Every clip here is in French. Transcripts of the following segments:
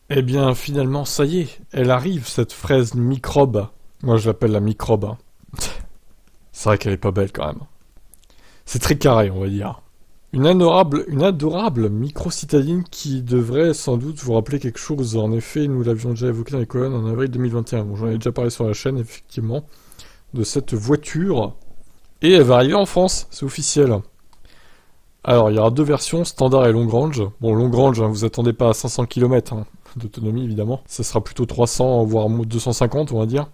Eh bien, finalement, ça y est, elle arrive, cette fraise microbe. Moi, je l'appelle la microbe, hein. C'est vrai qu'elle est pas belle, quand même. C'est très carré, on va dire. Une adorable micro-citadine qui devrait sans doute vous rappeler quelque chose. En effet, nous l'avions déjà évoqué dans les colonnes en avril 2021. Bon, j'en ai déjà parlé sur la chaîne, effectivement, de cette voiture. Et elle va arriver en France, c'est officiel. Alors, il y aura deux versions, standard et long range. Bon, long range, hein, vous attendez pas à 500 km d'autonomie, évidemment. Ça sera plutôt 300, voire 250, on va dire.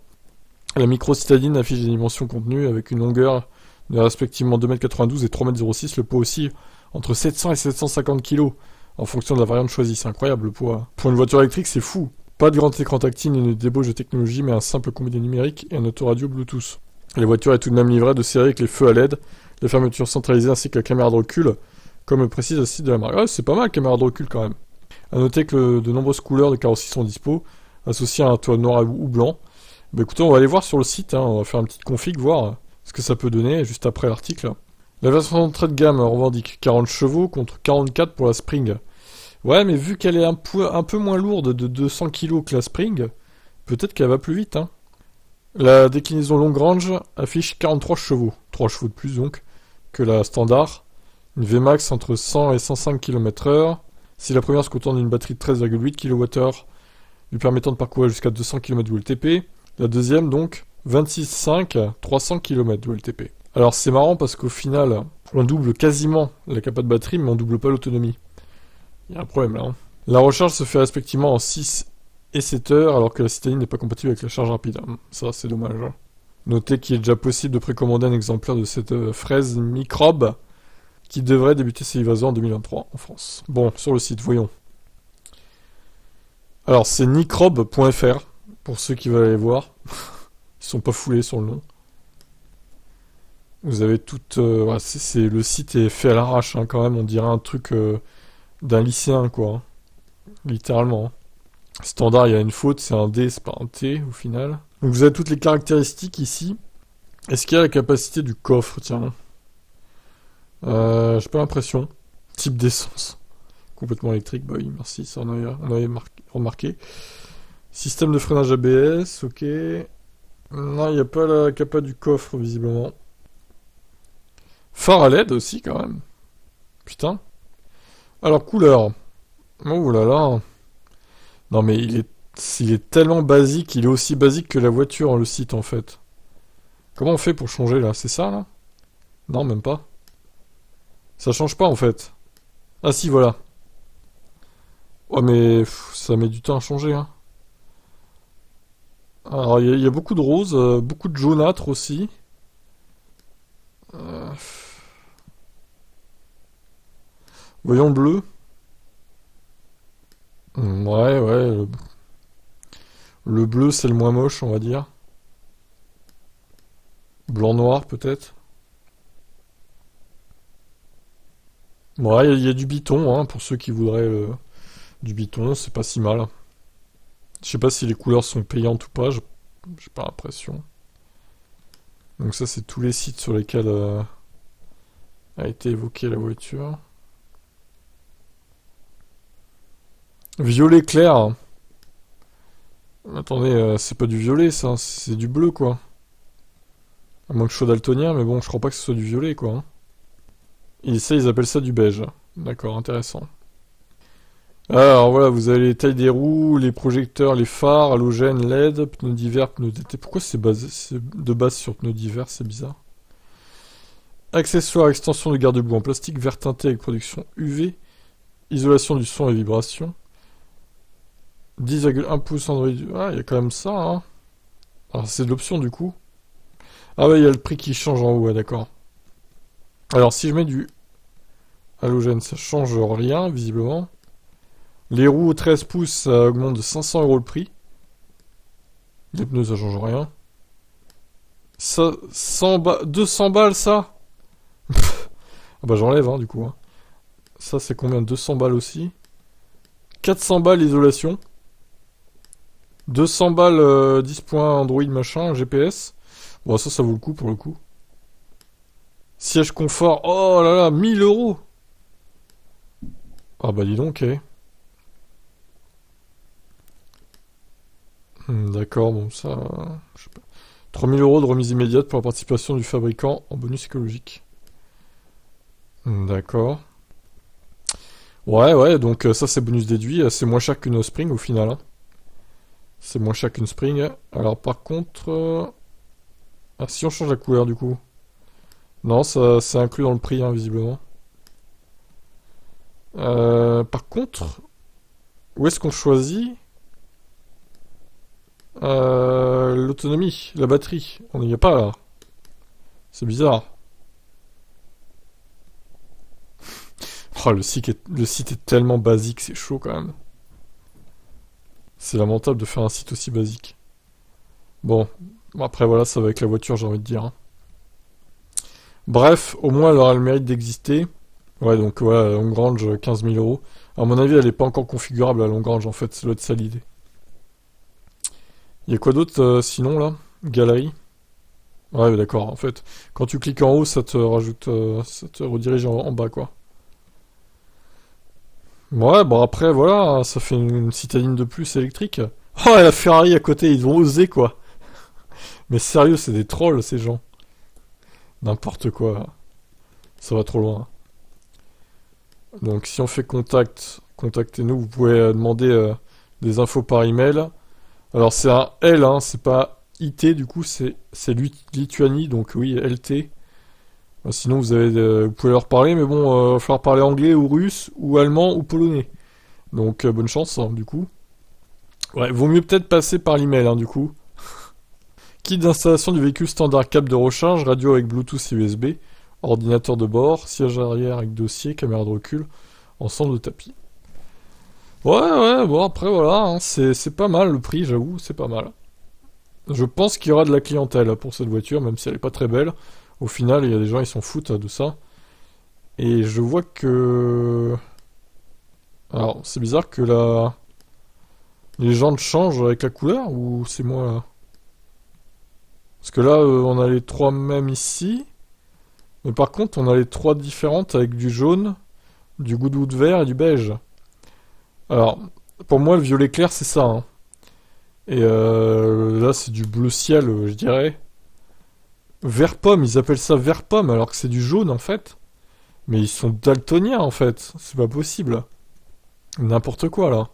La micro-citadine affiche des dimensions contenues avec une longueur de respectivement 2,92 m et 3,06 m. Le poids aussi entre 700 et 750 kg en fonction de la variante choisie. C'est incroyable le poids. Pour une voiture électrique, c'est fou. Pas de grand écran tactile ni de débauche de technologie, mais un simple combiné numérique et un autoradio Bluetooth. La voiture est tout de même livrée de série avec les feux à LED, les fermetures centralisées ainsi que la caméra de recul, comme le précise le site de la marque. Ouais, c'est pas mal la caméra de recul quand même. A noter que de nombreuses couleurs de carrosserie sont dispo, associées à un toit noir ou blanc. Bah écoutez, on va aller voir sur le site, hein, on va faire une petite config, voir ce que ça peut donner juste après l'article. La version d'entrée de gamme revendique 40 chevaux contre 44 pour la Spring. Ouais, mais vu qu'elle est un peu moins lourde de 200 kg que la Spring, peut-être qu'elle va plus vite, hein. La déclinaison long range affiche 43 chevaux, 3 chevaux de plus donc, que la standard. Une Vmax entre 100 et 105 km/h. Si la première se contente d'une batterie de 13,8 kWh, lui permettant de parcourir jusqu'à 200 km WLTP. La deuxième donc, 26,5, 300 km WLTP. Alors c'est marrant parce qu'au final, on double quasiment la capacité de batterie, mais on double pas l'autonomie. Il y a un problème là, hein. La recharge se fait respectivement en 6 et 7 heures, alors que la citadine n'est pas compatible avec la charge rapide. Ça, c'est dommage, hein. Notez qu'il est déjà possible de précommander un exemplaire de cette fraise microbe qui devrait débuter ses livraisons en 2023 en France. Bon, sur le site, voyons. Alors, c'est nicrobe.fr, pour ceux qui veulent aller voir. Ils sont pas foulés sur le nom. Vous avez toute... ouais, le site est fait à l'arrache, hein, quand même. On dirait un truc d'un lycéen, quoi, hein. Littéralement, hein. Standard, il y a une faute, c'est un D, c'est pas un T, au final. Donc vous avez toutes les caractéristiques ici. Est-ce qu'il y a la capacité du coffre, tiens? J'ai pas l'impression. Type d'essence. Complètement électrique, bah oui, merci, ça on avait remarqué. Système de freinage ABS, ok. Non, il n'y a pas la capa du coffre, visiblement. Phare à LED aussi, quand même. Putain. Alors, couleur. Oh là là. Non, mais il est tellement basique, il est aussi basique que la voiture, hein, le site, en fait. Comment on fait pour changer, là? C'est ça, là? Non, même pas. Ça change pas, en fait. Ah si, voilà. Ouais, mais ça met du temps à changer, hein. Alors, il y a beaucoup de rose, beaucoup de jaunâtre aussi. Euh, Voyons le bleu. Ouais, ouais. Le bleu, c'est le moins moche, on va dire. Blanc-noir, peut-être. Ouais, il y a du biton, hein, pour ceux qui voudraient du biton, c'est pas si mal. Je sais pas si les couleurs sont payantes ou pas, j'ai pas l'impression. Donc ça, c'est tous les sites sur lesquels a été évoquée la voiture. Violet clair. Attendez, c'est pas du violet, ça, c'est du bleu, quoi. À moins que je sois daltonien, mais bon, je crois pas que ce soit du violet, quoi, hein. Et ça, ils appellent ça du beige. D'accord, intéressant. Alors voilà, vous avez les tailles des roues, les projecteurs, les phares, halogènes, LED, pneus d'hiver, pneus d'été. Pourquoi c'est de base sur pneus d'hiver, c'est bizarre. Accessoires, extension de garde-boue en plastique, vert teinté avec production UV, isolation du son et vibration. 10,1 pouces Android. Ah, il y a quand même ça, hein. Alors c'est de l'option du coup. Ah ouais, il y a le prix qui change en haut, ouais, d'accord. Alors si je mets du halogène, ça change rien, visiblement. Les roues 13 pouces, ça augmente de 500 € le prix. Les pneus, ça change rien. Ça, 200 balles, ça. Ah bah j'enlève, hein, du coup, hein. Ça, c'est combien? 200 balles aussi. 400 balles isolation. 200 balles 10 points Android machin, GPS. Bon, ça vaut le coup pour le coup. Siège confort, oh là là, 1000 €. Ah bah dis donc, eh. D'accord, bon, ça... je sais pas. 3 000 € de remise immédiate pour la participation du fabricant en bonus écologique. D'accord. Ouais, donc ça c'est bonus déduit, c'est moins cher qu'une Spring au final, hein. C'est moins cher qu'une Spring. Alors par contre... Ah, si on change la couleur du coup. Non, ça c'est inclus dans le prix, hein, visiblement. Par contre, où est-ce qu'on choisit l'autonomie, la batterie? On n'y est pas là. C'est bizarre. Oh, le site est tellement basique, c'est chaud quand même. C'est lamentable de faire un site aussi basique. Bon, après voilà, ça va avec la voiture, j'ai envie de dire, hein. Bref, au moins elle aura le mérite d'exister. Ouais, donc ouais, Longrange, 15 000 euros. À mon avis, elle n'est pas encore configurable, la Longrange, en fait, c'est l'autre ça l'idée. Il y a quoi d'autre sinon là? Galerie? Ouais, d'accord, en fait, quand tu cliques en haut, ça te rajoute, ça te redirige en bas, quoi. Ouais, bon après, voilà, ça fait une citadine de plus électrique. Oh, et la Ferrari à côté, ils ont osé, quoi. Mais sérieux, c'est des trolls, ces gens. N'importe quoi. Ça va trop loin. Donc, si on fait contact, contactez-nous. Vous pouvez demander des infos par email. Alors, c'est un L, hein, c'est pas IT, du coup, c'est Lituanie, donc oui, LT. Sinon, vous pouvez leur parler, mais bon, il va falloir parler anglais ou russe, ou allemand ou polonais. Donc, bonne chance, hein, du coup. Ouais, vaut mieux peut-être passer par l'email, hein, du coup. Kit d'installation du véhicule standard, câble de recharge, radio avec Bluetooth et USB, ordinateur de bord, siège arrière avec dossier, caméra de recul, ensemble de tapis. Ouais, bon après voilà, hein, c'est pas mal le prix, j'avoue, c'est pas mal. Je pense qu'il y aura de la clientèle pour cette voiture, même si elle est pas très belle. Au final, il y a des gens, ils s'en foutent de ça. Et je vois que... Alors, c'est bizarre que les jantes changent avec la couleur, ou c'est moi là? Parce que là, on a les trois mêmes ici. Mais par contre, on a les trois différentes avec du jaune, du goudoud vert et du beige. Alors, pour moi, le violet clair, c'est ça, hein. Et là, c'est du bleu ciel, je dirais. Vert pomme, ils appellent ça vert pomme alors que c'est du jaune en fait. Mais ils sont daltoniens en fait. C'est pas possible. N'importe quoi là.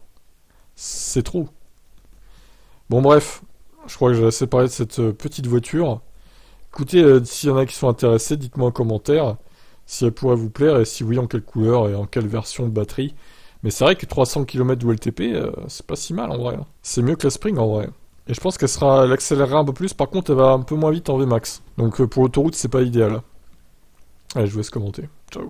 C'est trop. Bon, bref. Je crois que j'ai assez parlé de cette petite voiture. Écoutez, s'il y en a qui sont intéressés, dites-moi en commentaire si elle pourrait vous plaire et si oui, en quelle couleur et en quelle version de batterie. Mais c'est vrai que 300 km WLTP, c'est pas si mal en vrai, hein. C'est mieux que la Spring en vrai. Et je pense elle accélérera un peu plus, par contre elle va un peu moins vite en Vmax. Donc pour l'autoroute c'est pas idéal. Allez, je vous laisse commenter.